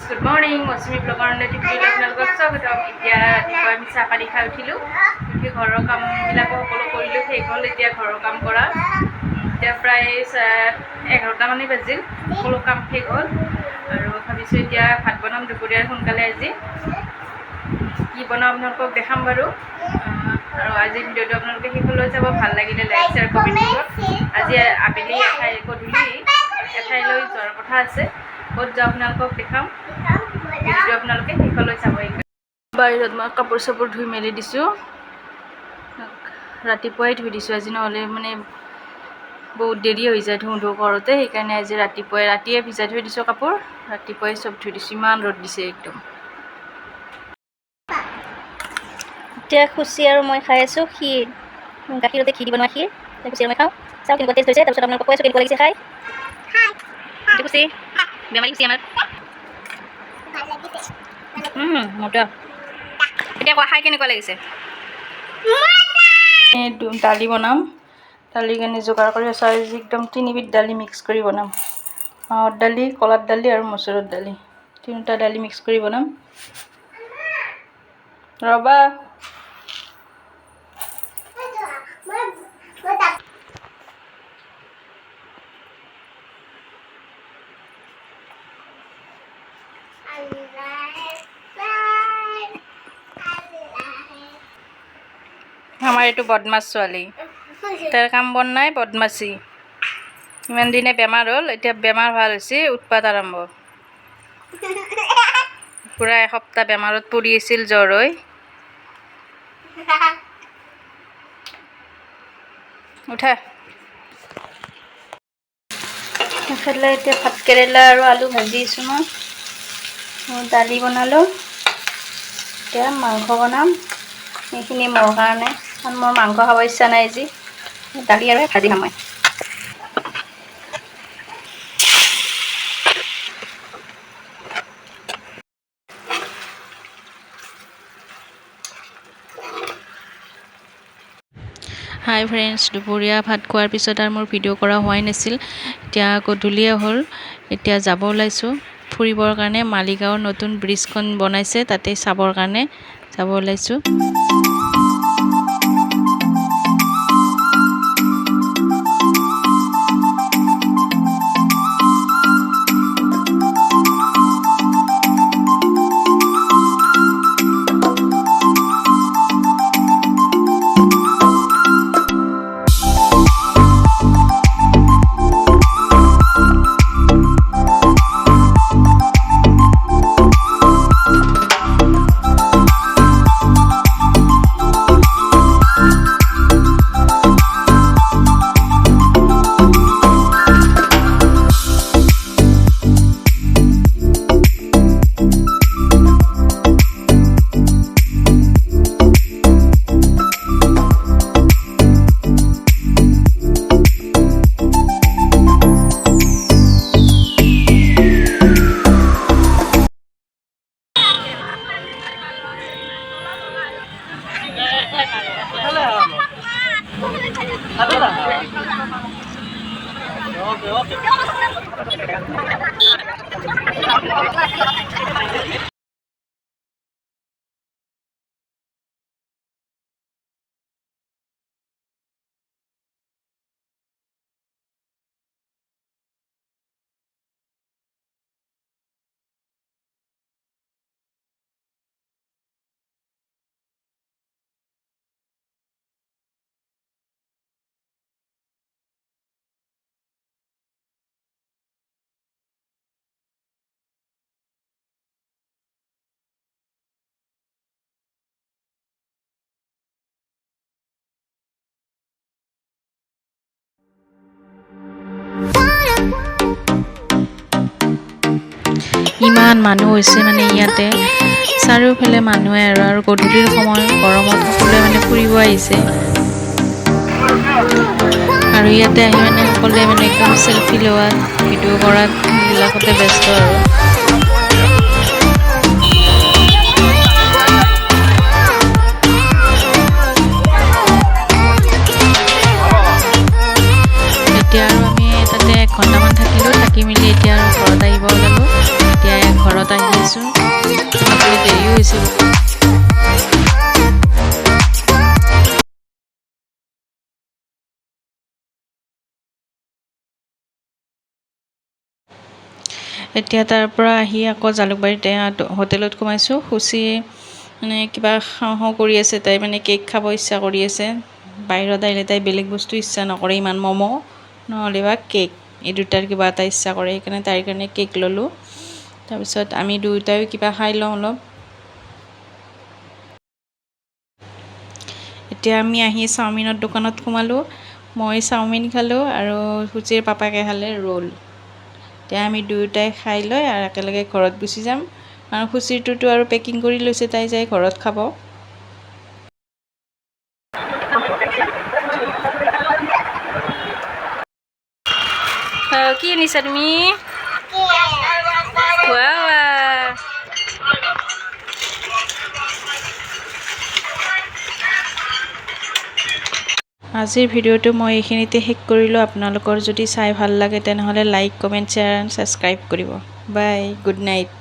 Good morning. Mosmi vlogger native video আপোনালোকক স্বাগতম। এতিয়া ৰাতিপুৱা আমি চাহ পানী খাই উঠিলোঁ। উঠি ঘৰৰ কামবিলাক সকলো কৰিলোঁ। শেষ হ'ল এতিয়া ঘৰৰ কাম কৰা। এতিয়া প্ৰায় 11টা মানে বাজিল। সকলো কাম শেষ হ'ল আৰু ভাবিছোঁ এতিয়া ভাত বনাম দুপৰীয়াৰ সোনকালে আজি। কি বনাম আপোনালোকক দেখাম বাৰু। আৰু আজি ভিডিঅ'টো আপোনালোকে শেষলৈ চাব। ভাল লাগিলে লাইক শ্বেয়াৰ কমেণ্ট কৰিব। আজি আবেলি গধূলি এঠাইলৈ যোৱাৰ কথা আছে। ক'ত যাওঁ আপোনালোকক দেখাম। ভিডিঅ'টো আপোনালোকে শেষলৈ চাব। বাহিৰত মই কাপোৰ চাপোৰ ধুই মেলি দিছোঁ। ৰাতিপুৱাই ধুই দিছোঁ আজি, নহ'লে মানে বহুত দেৰি হৈ যায় ধুওঁ কৰোঁতে। সেইকাৰণে আজি ৰাতিয়ে ভিজাই থৈ দিছোঁ কাপোৰ। ৰাতিপুৱাই চব ধুই দিছোঁ। ইমান ৰ'দ দিছে একদম। এতিয়া খুচি আৰু মই খাই আছোঁ ক্ষীৰ, গাখীৰতে ঘি দি বনোৱা ক্ষীৰ। খুচি আৰু মই খাওঁ, চাওঁ কেনেকুৱা টেষ্ট হৈছে। তাৰপিছত আপোনালোকক কৈ আছোঁ কেনেকুৱা লাগিছে খাই। খুচি বেমাৰী খুচি আমাৰ মজা। এতিয়া কোৱা খাই কেনেকুৱা লাগিছে। দালি বনাম। দালিৰ কাৰণে যোগাৰ কৰি আছোঁ। আজি একদম 3বিধ দালি মিক্স কৰি বনাম। মাহৰ দালি, কলাৰ দালি আৰু মচুৰৰ দালি, 3টা দালি মিক্স কৰি বনাম। ৰ'বা। আমাৰ এইটো বদমাছ ছোৱালী, তাৰ কাম বন নাই, বদমাছি। ইমান দিনে বেমাৰ হ'ল, এতিয়া বেমাৰ ভাল হৈছে, উৎপাত আৰম্ভ। পূৰা এসপ্তাহ বেমাৰত পৰি আছিল, জ্বৰ হৈ। উঠা। এইফালে এতিয়া ভাত কেৰেলা আৰু আলু ভাজি আছোঁ মই। দালি বনালোঁ। এতিয়া মাংস বনাম। এইখিনি মোৰ কাৰণে, কাৰণ মোৰ মাংস খাব ইচ্ছা নাই আজি। দালি আৰু ভাজি খাম মই। হাই ফ্ৰেণ্ডছ, দুপৰীয়া ভাত খোৱাৰ পিছত আৰু মোৰ ভিডিঅ' কৰা হোৱাই নাছিল। এতিয়া গধূলিয়ে হ'ল, এতিয়া যাব ওলাইছোঁ ফুৰিবৰ কাৰণে। মালিগাঁৱৰ নতুন ব্ৰিজখন বনাইছে, তাতে চাবৰ কাৰণে যাব ওলাইছোঁ। ইমান মানুহ হৈছে মানে ইয়াতে, চাৰিওফালে মানুহে আৰু গধূলিৰ সময়, গৰমত সকলোৱে মানে ফুৰিব আহিছে। আৰু ইয়াতে আহি মানে সকলোৱে মানে একদম চেলফি লোৱাত, ভিডিঅ' কৰাত এইবিলাকতে ব্যস্ত আৰু। এতিয়া আৰু আমি তাতে 1 ঘণ্টামান থাকিলোঁ। থাকি মেলি এতিয়া আৰু ঘৰত আহিব ওলালোঁ। এতিয়া ঘৰত আহি হৈছে। এতিয়া তাৰ পৰা আহি আকৌ জালুকবাৰীতে হোটেলত সোমাইছোঁ। খুচি মানে কিবা খাওঁ কৰি আছে, তাই মানে কেক খাব ইচ্ছা কৰি আছে। বাহিৰত আহিলে তাই বেলেগ বস্তু ইচ্ছা নকৰে ইমান, ম'ম' নহ'লে বা কেক, এই দুটাৰ কিবা এটা ইচ্ছা কৰে। সেইকাৰণে তাইৰ কাৰণে কেক ল'লোঁ। তাৰপিছত আমি দুয়োটাই কিবা খাই লওঁ অলপ। এতিয়া আমি আহি চাওমিনৰ দোকানত সোমালোঁ। মই চাওমিন খালোঁ আৰু খুচিৰ পাপাকে খালে ৰোল। এতিয়া আমি দুয়োটাই খাই লৈ আৰু একেলগে ঘৰত গুচি যাম। আৰু খুচিৰটোতো আৰু পেকিং কৰি লৈছে, তাই যাই ঘৰত খাব। কি আনিছা তুমি? আজিৰ ভিডিঅ'টো মই এইখিনিতে শেষ কৰিলোঁ। আপোনালোকৰ যদি চাই ভাল লাগে তেনেহ'লে like, comment, share and subscribe কৰিব। বাই, গুড নাইট।